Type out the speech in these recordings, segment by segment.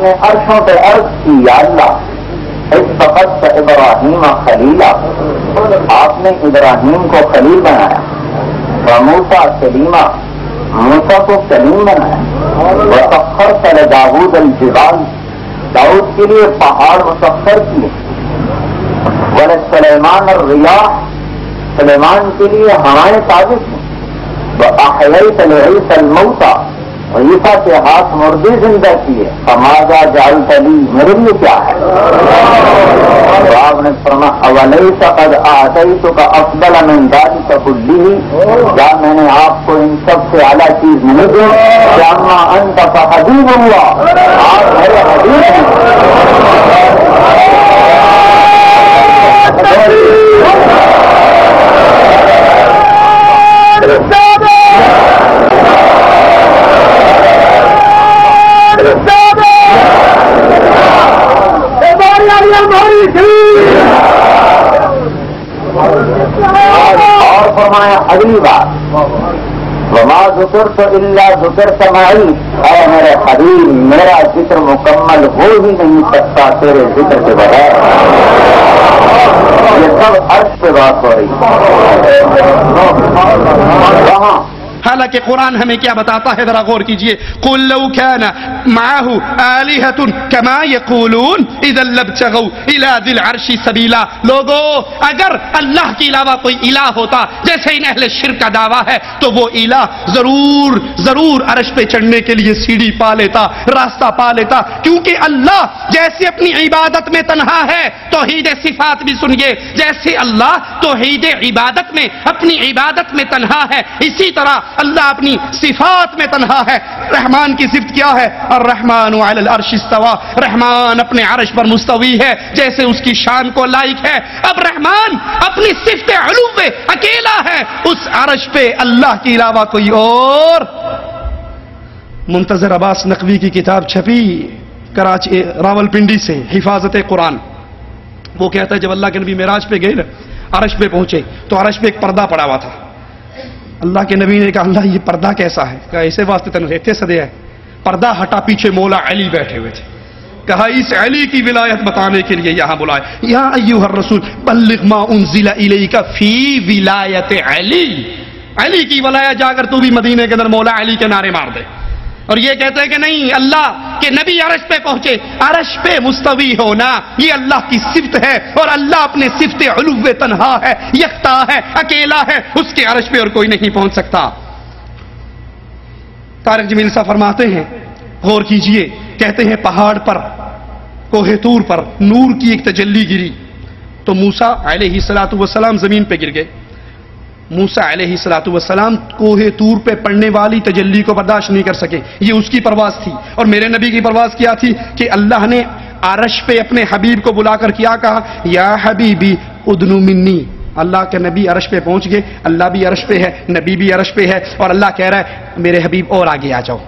نے عرشوں پہ عرض کی یا اللہ اتخذت ابراہیم خلیلا، آپ نے ابراہیم کو خلیل بنایا، وموسیٰ کلیما، موسیٰ کو کلیم بنایا، وسخرت لداؤد الجبال، داؤد کے لیے پہاڑ مسخر کیے، ولسلیمان الریاح، سلیمان کے لیے ہوائیں ثابت ہیں، وأحییت لعیسی الموتى، عیسیٰ کے ہاتھ مردے زندہ کیے، فماذا جعلت لی، میرے لیے کیا ہے؟ تو آپ نے فرمایا اولیس قد آتیتک افضل من ذلک کلہ، کیا میں نے آپ کو ان سب سے اعلیٰ چیز نہیں دی؟ اما انت فحبیب اللہ، آپ میرے حبیب ہیں۔ اور فرمایا اگلی بات وما ذکرت الا ذکرت معی، اے میرے حبیب میرا ذکر مکمل ہو ہی نہیں سکتا تیرے ذکر کے بغیر۔ یہ سب عرش پہ بات ہو رہی ہے۔ حالانکہ قرآن ہمیں کیا بتاتا ہے ذرا غور کیجئے، قُلْ لَوْ كَانَ مَعَهُ آلِهَةٌ كَمَا يَقُولُونَ إِذًا لَابْتَغَوْا إِلَى ذِي الْعَرْشِ سَبِيلًا، لوگو اگر اللہ کے علاوہ کوئی الہ ہوتا جیسے ان اہل شرک کا دعویٰ ہے تو وہ الہ ضرور عرش پہ چڑھنے کے لیے سیڑھی پا لیتا، راستہ پا لیتا، کیونکہ اللہ جیسے اپنی عبادت میں تنہا ہے، توحید صفات بھی سنیے، جیسے اللہ توحید عبادت میں اپنی عبادت میں تنہا ہے، اسی طرح اللہ اپنی صفات میں تنہا ہے۔ رحمان کی صفت کیا ہے؟ الرحمن علی العرش استوى، رحمان اپنے عرش پر مستوی ہے جیسے اس کی شان کو لائق ہے۔ اب رحمان اپنی صفت علو پہ اکیلا ہے، اس عرش پہ اللہ کے علاوہ کوئی اور۔ منتظر عباس نقوی کی کتاب چھپی کراچی راولپنڈی سے، حفاظت قرآن، وہ کہتا ہے جب اللہ کے نبی معراج پہ گئے نا، عرش پہ پہنچے تو عرش پہ ایک پردہ پڑا ہوا تھا۔ اللہ کے نبی نے کہا اللہ یہ پردہ کیسا ہے؟ کہا ایسے واسطے تن رہتے سدے ہے، پردہ ہٹا پیچھے مولا علی بیٹھے ہوئے تھے، کہا اس علی کی ولایت بتانے کے لیے یہاں بلائے، یا ایھا الرسول بلغ ما انزل الیک فی ولایت علی، علی کی ولایت جا کر تو بھی مدینے کے اندر مولا علی کے نعرے مار دے۔ اور یہ کہتے ہیں کہ نہیں، اللہ کے نبی عرش پہ پہنچے، عرش پہ مستوی ہونا یہ اللہ کی صفت ہے، اور اللہ اپنے صفت علو تنہا ہے، یکتا ہے، اکیلا ہے، اس کے عرش پہ اور کوئی نہیں پہنچ سکتا۔ طارق جمیل صاحب فرماتے ہیں غور کیجئے، کہتے ہیں پہاڑ پر کوہ طور پر نور کی ایک تجلی گری تو موسیٰ علیہ السلام زمین پہ گر گئے۔ موسیٰ علیہ السلام کوہ طور پہ پڑنے والی تجلی کو برداشت نہیں کر سکے، یہ اس کی پرواز تھی۔ اور میرے نبی کی پرواز کیا تھی کہ اللہ نے عرش پہ اپنے حبیب کو بلا کر کیا کہا، یا حبیبی ادنو منی، اللہ کے نبی عرش پہ پہنچ گئے، اللہ بھی عرش پہ ہے، نبی بھی عرش پہ ہے، اور اللہ کہہ رہا ہے میرے حبیب اور آگے آ جاؤ۔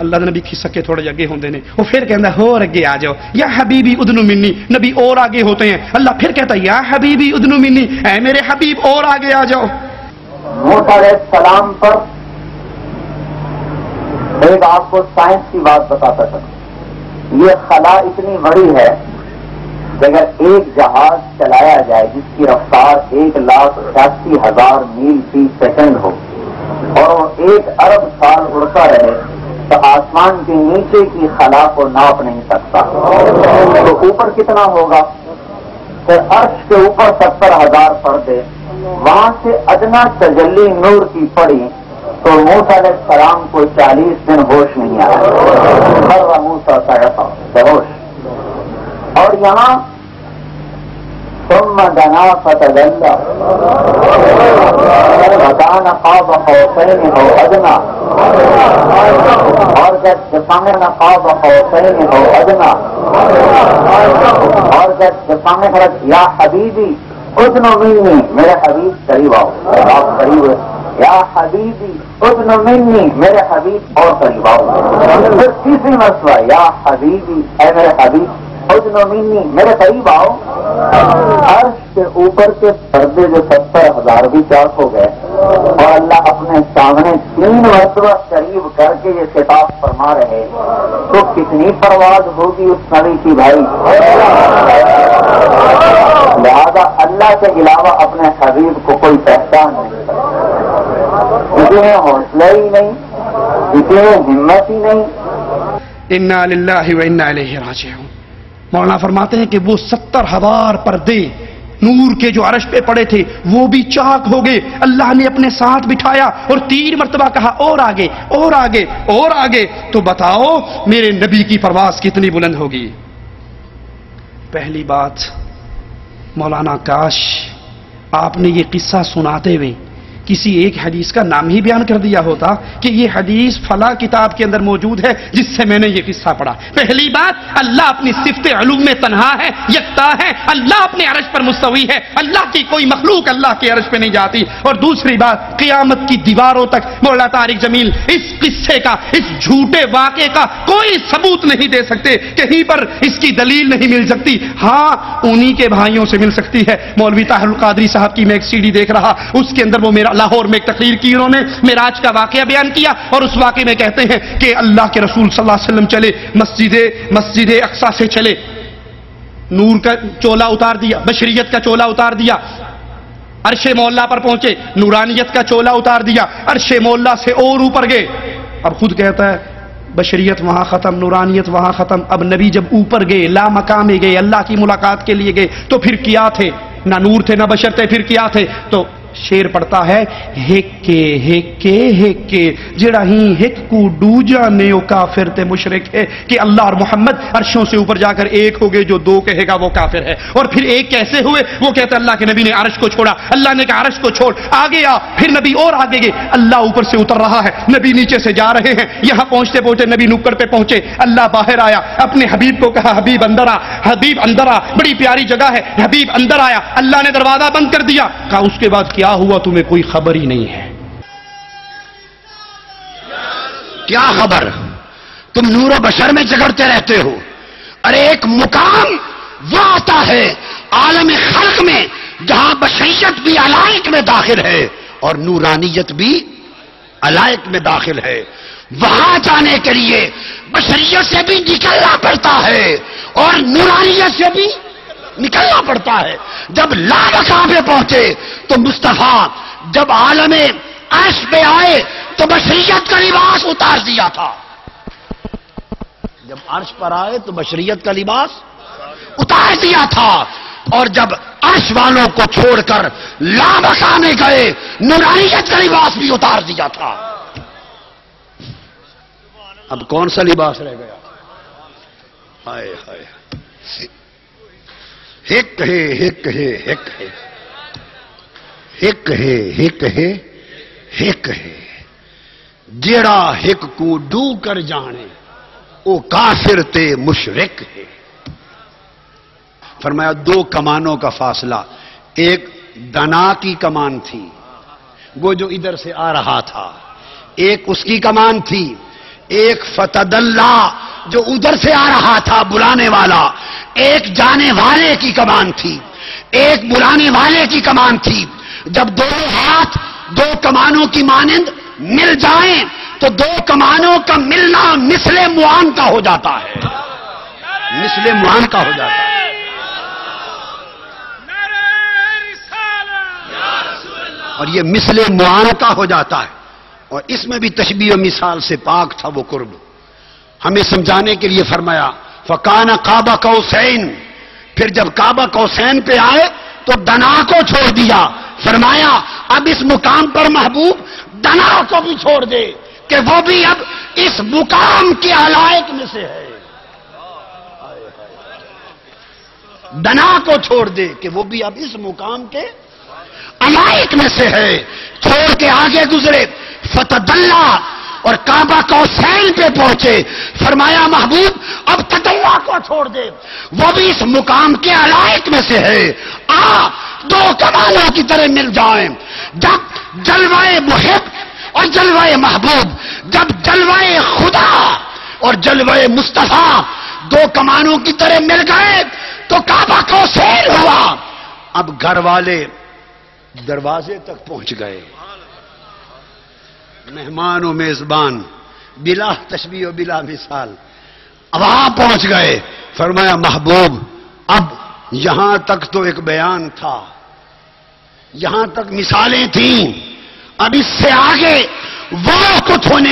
اللہ نے نبی کھسک کے تھوڑے اگے ہوندے نے، وہ پھر کہتا ہے اور اگے آ جاؤ، یا حبیبی ادنو منی، نبی اور آگے ہوتے ہیں، اللہ پھر کہتا ہے یا حبیبی ادنو منی، اے میرے حبیب اور آگے آ جاؤ۔ موسیٰ علیہ السلام پر ایک آپ کو سائنس کی بات بتاتا چلوں، یہ خلا اتنی بڑی ہے کہ اگر ایک جہاز چلایا جائے جس کی رفتار 1,88,000 میل فی سیکنڈ ہو اور وہ 1 ارب سال اڑتا رہے تو آسمان کے نیچے کی خلا کو ناپ نہیں سکتا، تو اوپر کتنا ہوگا؟ پھر عرش کے اوپر 70,000 پردے، وہاں سے ادنا تجلی نور کی پڑی تو موسیٰ علیہ السلام کو 40 دن ہوش نہیں آیا، خر موسیٰ صعقا بہوش۔ اور یہاں ثم دنا فتدلی فکان قاب قوسین او ادنا، اور جب سامنے قاب قوسین او ادنا، اور جب سامنے فرق یا حبیبی ادنو منی، میرے حبیب قریب آؤ، آپ قریب، یا حبیبی ادنو منی، میرے حبیب اور قریب آؤ۔ پھر تیسری مسئلہ یا حبیبی، اے میرے حبیب ادنو منی، میرے قریب آؤ۔ عرش کے اوپر کے پردے جو 70,000 بھی چاک ہو گئے اور اللہ اپنے سامنے 3 مرتبہ قریب کر کے یہ خطاب فرما رہے، تو کتنی پرواز ہوگی اس نبی کی بھائی. لہذا اللہ کے علاوہ اپنے حبیب کو کوئی پہچان نہیں کرتا. کسی میں حوصلہ ہی نہیں, کسی میں ہمت ہی نہیں. انا للہ و انا الیہ راجعون. مولانا فرماتے ہیں کہ وہ 70,000 پردے نور کے جو عرش پہ پڑے تھے وہ بھی چاک ہو گئے. اللہ نے اپنے ساتھ بٹھایا اور 3 مرتبہ کہا اور آگے اور آگے اور آگے. تو بتاؤ میرے نبی کی پرواز کتنی بلند ہوگی. پہلی بات مولانا کاش آپ نے یہ قصہ سناتے ہوئے کسی ایک حدیث کا نام ہی بیان کر دیا ہوتا کہ یہ حدیث فلاں کتاب کے اندر موجود ہے جس سے میں نے یہ قصہ پڑھا. پہلی بات, اللہ اپنی صفت علوم میں تنہا ہے, یکتا ہے. اللہ اپنے عرش پر مستوی ہے. اللہ کی کوئی مخلوق اللہ کے عرش پہ نہیں جاتی. اور دوسری بات, قیامت کی دیواروں تک مولانا طارق جمیل اس قصے کا, اس جھوٹے واقعے کا کوئی ثبوت نہیں دے سکتے. کہیں پر اس کی دلیل نہیں مل سکتی. ہاں انہی کے بھائیوں سے مل سکتی ہے. مولوی طاہر القادری صاحب کی میں ایک CD دیکھ رہا, اس کے اندر وہ میرا لاہور میں ایک تقریر کی, انہوں نے معراج کا واقعہ بیان کیا اور اس واقعے میں کہتے ہیں کہ اللہ کے رسول صلی اللہ علیہ وسلم چلے, مسجد اقصی سے چلے, نور کا چولا اتار دیا, بشریت کا چولا اتار دیا, عرش مولا پر پہنچے, نورانیت کا چولا اتار دیا, عرش مولا سے اور اوپر گئے. اب خود کہتا ہے بشریت وہاں ختم, نورانیت وہاں ختم. اب نبی جب اوپر گئے, لا مقام گئے, اللہ کی ملاقات کے لیے گئے, تو پھر کیا تھے؟ نہ نور تھے نہ بشر تھے, پھر کیا تھے؟ تو شیر پڑتا ہے ہیکے جڑا ہی ہک کو ڈو جانے او کافر تے مشرک ہے. کہ اللہ اور محمد عرشوں سے اوپر جا کر ایک ہو گئے, جو 2 کہے گا وہ کافر ہے. اور پھر ایک کیسے ہوئے؟ وہ کہتا ہے اللہ کے نبی نے عرش کو چھوڑا, اللہ نے کہا عرش کو چھوڑ, آگے آ. پھر نبی اور آگے گئے, اللہ اوپر سے اتر رہا ہے, نبی نیچے سے جا رہے ہیں. یہاں پہنچتے پہنچتے نبی نکڑ پہ پہنچے, اللہ باہر آیا, اپنے حبیب کو کہا حبیب اندر آ, حبیب اندر آ, بڑی پیاری جگہ ہے. حبیب اندر آیا, اللہ نے دروازہ بند کر دیا. کہا اس کے بعد کیا ہوا تمہیں کوئی خبر ہی نہیں ہے. کیا خبر؟ تم نور و بشر میں جگڑتے رہتے ہو. ارے ایک مقام وہ آتا ہے عالم خلق میں جہاں بشریت بھی علائق میں داخل ہے اور نورانیت بھی علائق میں داخل ہے. وہاں جانے کے لیے بشریت سے بھی نکلنا پڑتا ہے اور نورانیت سے بھی نکلنا پڑتا ہے. جب لامکان پہ پہنچے تو مصطفیٰ جب عالم عرش پہ آئے تو بشریت کا لباس اتار دیا تھا. جب عرش پر آئے تو بشریت کا لباس اتار دیا تھا, اور جب عرش والوں کو چھوڑ کر لامکان میں گئے نورانیت کا لباس بھی اتار دیا تھا. اب کون سا لباس رہ گیا؟ ہائے ہائے, ہک ہے ہک ہے ہک ہے ہک ہے ہک ہے ہک ہے. جیڑا ہک کو ڈو کر جانے او کافر تے مشرک ہے. فرمایا 2 کمانوں کا فاصلہ, ایک دنا کی کمان تھی وہ جو ادھر سے آ رہا تھا, ایک اس کی کمان تھی, ایک فتد اللہ جو ادھر سے آ رہا تھا بلانے والا, ایک جانے والے کی کمان تھی, ایک بلانے والے کی کمان تھی. جب 2 ہاتھ 2 کمانوں کی مانند مل جائیں تو 2 کمانوں کا ملنا مثل معان کا ہو جاتا ہے, مثل معان کا ہو جاتا ہے. اور یہ مثل معان کا ہو جاتا ہے. اور اس میں بھی تشبیہ و مثال سے پاک تھا وہ قرب. ہمیں سمجھانے کے لیے فرمایا فکان قاب قوسین. پھر جب کعبہ قوسین پہ آئے تو دنا کو چھوڑ دیا. فرمایا اب اس مقام پر محبوب دنا کو بھی چھوڑ دے کہ وہ بھی اب اس مقام کے علائق میں سے ہے. دنا کو چھوڑ دے کہ وہ بھی اب اس مقام کے علائق میں سے ہے. چھوڑ کے آگے گزرے فتد اللہ اور کعبہ قوسین پہ پہنچے. فرمایا محبوب اب تدلہ کو چھوڑ دے, وہ بھی اس مقام کے علائق میں سے ہے. آ 2 کمالوں کی طرح مل جائیں. جب جلوہ محب اور جلوہ محبوب, جب جلوہ خدا اور جلوہ مصطفیٰ 2 کمانوں کی طرح مل گئے تو کعبہ قوسین ہوا. اب گھر والے دروازے تک پہنچ گئے. مہمان و میزبان بلا تشبیہ و بلا مثال اب وہاں پہنچ گئے. فرمایا محبوب اب یہاں تک تو ایک بیان تھا, یہاں تک مثالیں تھیں, اب اس سے آگے وہ کچھ ہونے